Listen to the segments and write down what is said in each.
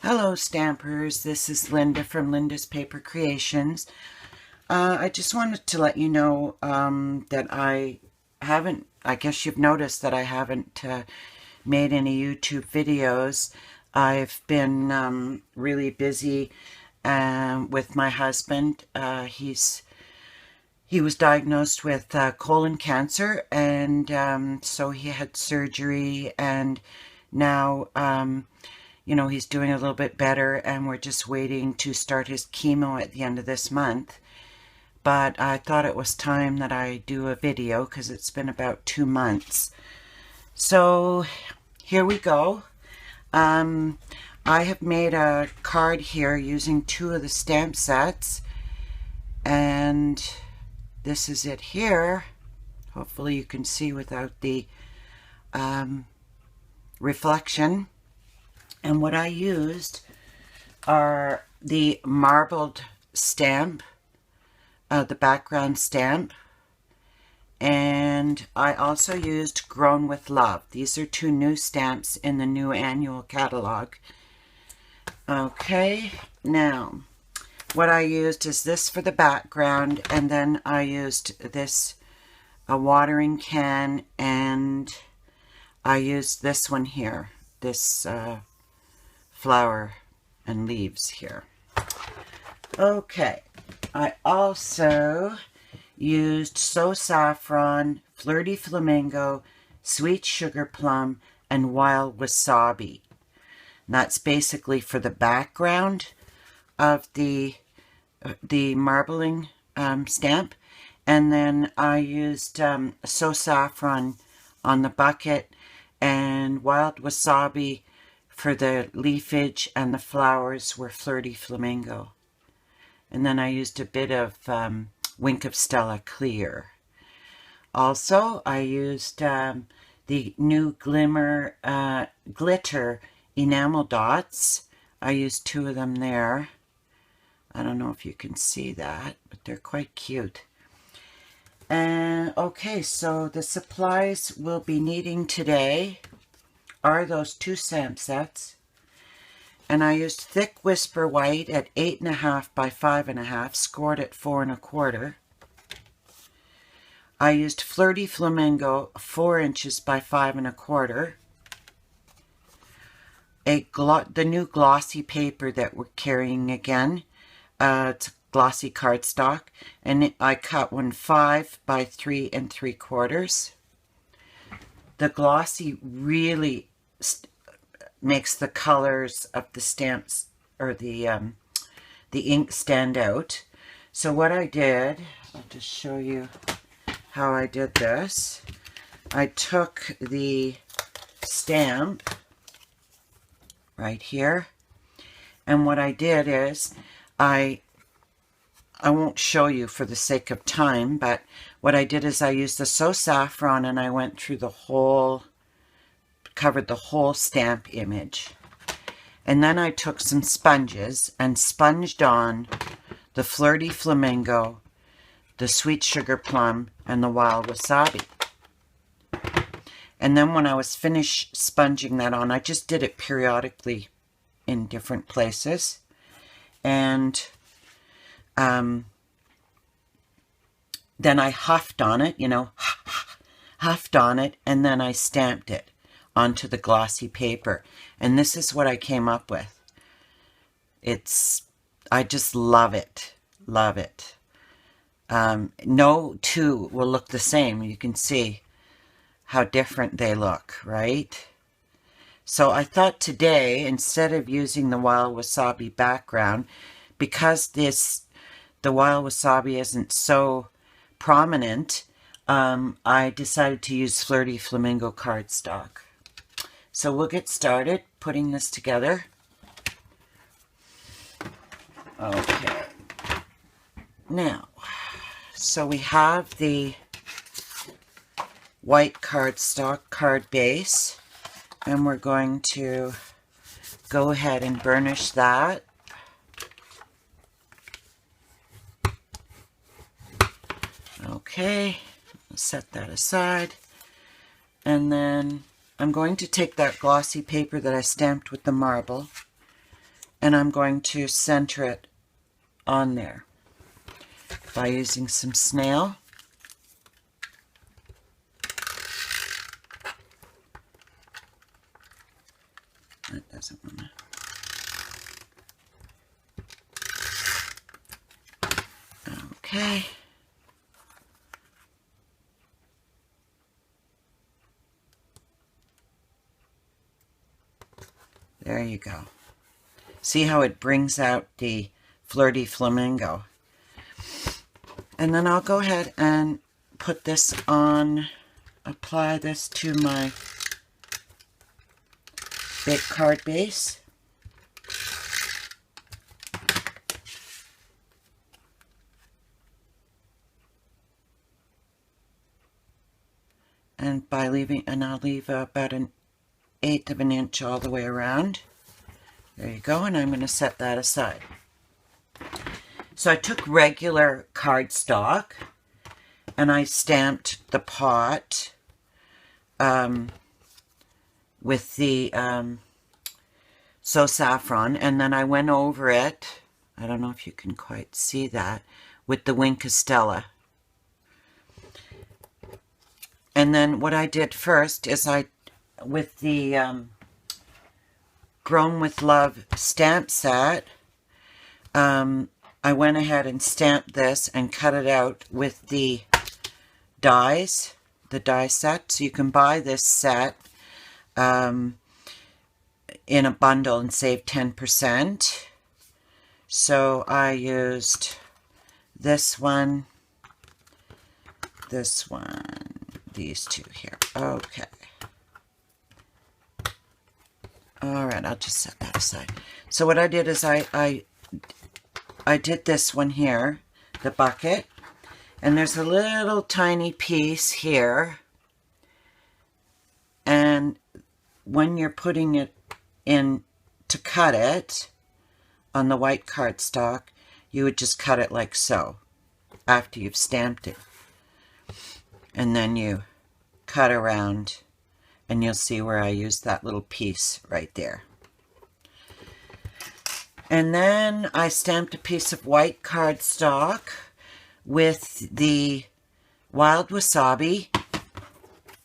Hello Stampers, this is Linda from Linda's Paper Creations. I just wanted to let you know that I guess you've noticed that I haven't made any YouTube videos. I've been really busy with my husband. He was diagnosed with colon cancer, and so he had surgery, and now you know, he's doing a little bit better, and we're just waiting to start his chemo at the end of this month. But I thought it was time that I do a video because it's been about 2 months. So here we go. I have made a card here using 2 of the stamp sets, and this is it here. Hopefully you can see without the reflection. And what I used are the marbled stamp, the background stamp, and I also used Grown with Love. These are 2 new stamps in the new annual catalog. Okay, now what I used is this for the background, and then I used this, a watering can, and I used this one here, this flower and leaves here. Okay, I also used So Saffron, Flirty Flamingo, Sweet Sugar Plum, and Wild Wasabi. And that's basically for the background of the marbling stamp. And then I used So Saffron on the bucket and Wild Wasabi for the leafage, and the flowers were Flirty Flamingo. And then I used a bit of Wink of Stella Clear. Also, I used the new Glimmer glitter enamel dots. I used 2 of them there. I don't know if you can see that, but they're quite cute. And okay, so the supplies we'll be needing today are those 2 stamp sets, and I used thick Whisper White at 8.5 by 5.5, scored at 4 1/4. I used Flirty Flamingo 4 inches by 5 1/4. The new glossy paper that we're carrying again. It's glossy cardstock, and I cut one 5 by 3 3/4. The glossy really makes the colors of the stamps or the ink stand out. So what I did, I'll just show you how I did this. I took the stamp right here, and what I did is I won't show you for the sake of time, but what I did is I used the So Saffron, and I went through the whole, covered the whole stamp image. And then I took some sponges and sponged on the Flirty Flamingo, the Sweet Sugar Plum, and the Wild Wasabi. And then when I was finished sponging that on, I just did it periodically in different places. And then I huffed on it, you know, huffed on it, and then I stamped it onto the glossy paper. And this is what I came up with. I just love it. Love it. No 2 will look the same. You can see how different they look, right? So I thought today, instead of using the Wild Wasabi background, because the Wild Wasabi isn't so prominent, I decided to use Flirty Flamingo cardstock. So we'll get started putting this together. Okay. Now, so we have the white cardstock card base, and we're going to go ahead and burnish that. Okay, set that aside. And then I'm going to take that glossy paper that I stamped with the marble, and I'm going to center it on there by using some snail. That doesn't want to. Okay. There you go. See how it brings out the flirty flamingo. And then I'll go ahead and put this on, apply this to my big card base. And by leaving, and I'll leave about 1/8 of an inch all the way around. There you go, and I'm going to set that aside. So I took regular cardstock and I stamped the pot with the So Saffron, and then I went over it, I don't know if you can quite see that, with the Wink Estella. And then what I did first is with the Grown with Love stamp set, I went ahead and stamped this and cut it out with the dies, the die set. So you can buy this set in a bundle and save 10%. So I used this one, these two here. Okay. All right, I'll just set that aside. So what I did is I did this one here, the bucket, and there's a little tiny piece here, and when you're putting it in to cut it on the white cardstock, you would just cut it like so after you've stamped it, and then you cut around, and you'll see where I used that little piece right there. And then I stamped a piece of white cardstock with the Wild Wasabi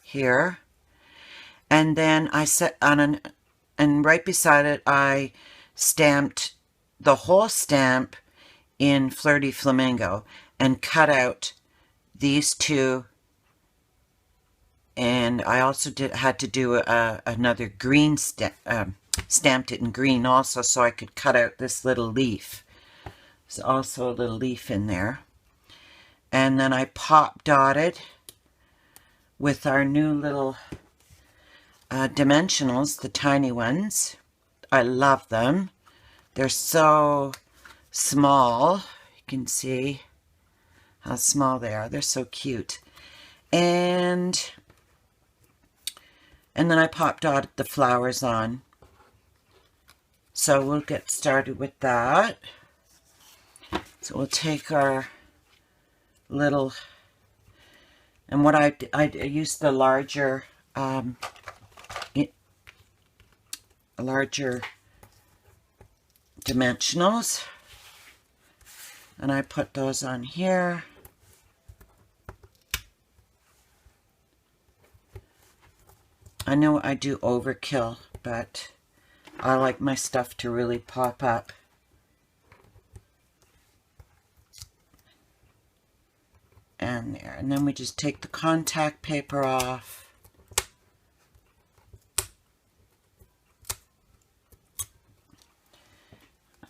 here. And then I set on and right beside it, I stamped the whole stamp in Flirty Flamingo and cut out these two. And I also had to do another green stamped it in green also, so I could cut out this little leaf. There's also a little leaf in there. And then I pop dotted with our new little dimensionals, the tiny ones. I love them. They're so small. You can see how small they are. They're so cute. And then I pop dotted the flowers on. So we'll get started with that. So we'll take our little, and what I used the larger dimensionals, and I put those on here. I know I do overkill, but I like my stuff to really pop up. And there. And then we just take the contact paper off.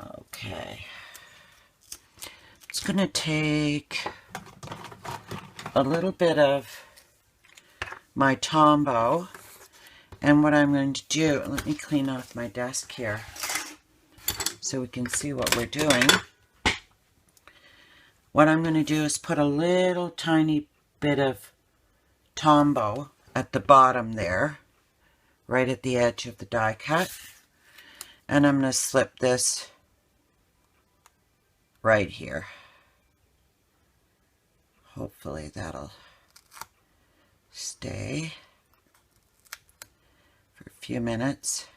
Okay. I'm just going to take a little bit of my Tombow. And what I'm going to do, let me clean off my desk here so we can see what we're doing. What I'm going to do is put a little tiny bit of Tombow at the bottom there, right at the edge of the die cut. And I'm going to slip this right here. Hopefully that'll stay for a few minutes.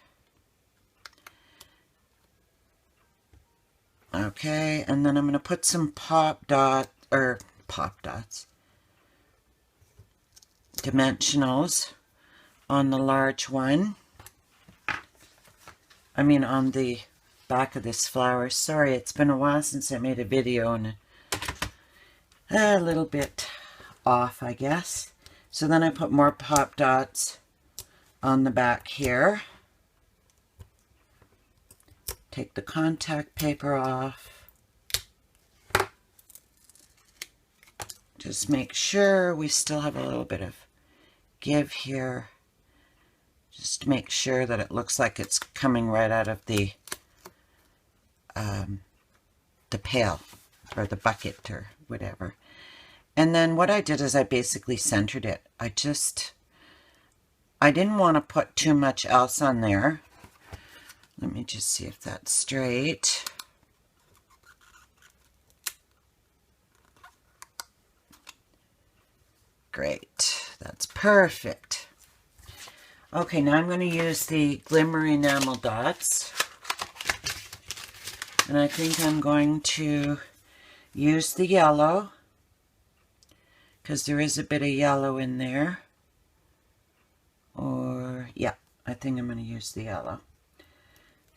Okay, and then I'm going to put some pop dots, dimensionals on the large one. I mean on the back of this flower. Sorry, it's been a while since I made a video and a little bit off, I guess. So then I put more pop dots on the back here. Take the contact paper off. Just make sure we still have a little bit of give here. Just to make sure that it looks like it's coming right out of the pail or the bucket or whatever. And then what I did is I basically centered it. I didn't want to put too much else on there. Let me just see if that's straight. Great, that's perfect. Okay, now I'm going to use the Glimmer enamel dots. And I think I'm going to use the yellow, because there is a bit of yellow in there. Or, yeah, I think I'm going to use the yellow.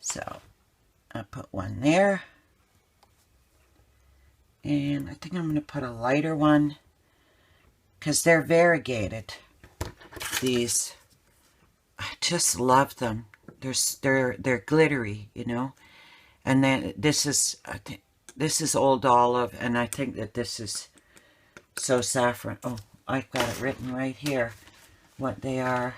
So, I put one there. And I think I'm going to put a lighter one, because they're variegated. These, I just love them. They're glittery, you know. And then this is, I think, this is Old Olive, and I think that this is So Saffron. Oh, I've got it written right here, what they are.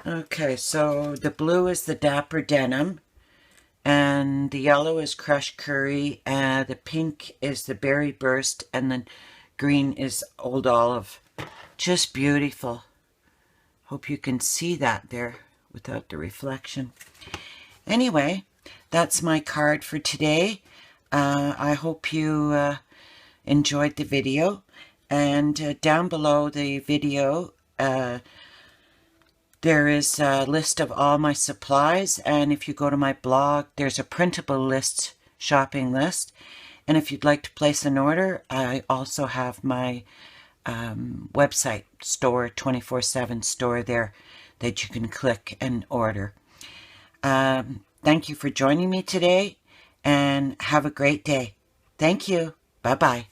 Okay, so the blue is the Dapper Denim, and the yellow is Crushed Curry, and the pink is the Berry Burst, and the green is Old Olive. Just beautiful. Hope you can see that there without the reflection. Anyway, that's my card for today. I hope you enjoyed the video. And down below the video, there is a list of all my supplies. And if you go to my blog, there's a printable list, shopping list. And if you'd like to place an order, I also have my website store, 24/7 store there that you can click and order. Thank you for joining me today, and have a great day. Thank you. Bye-bye.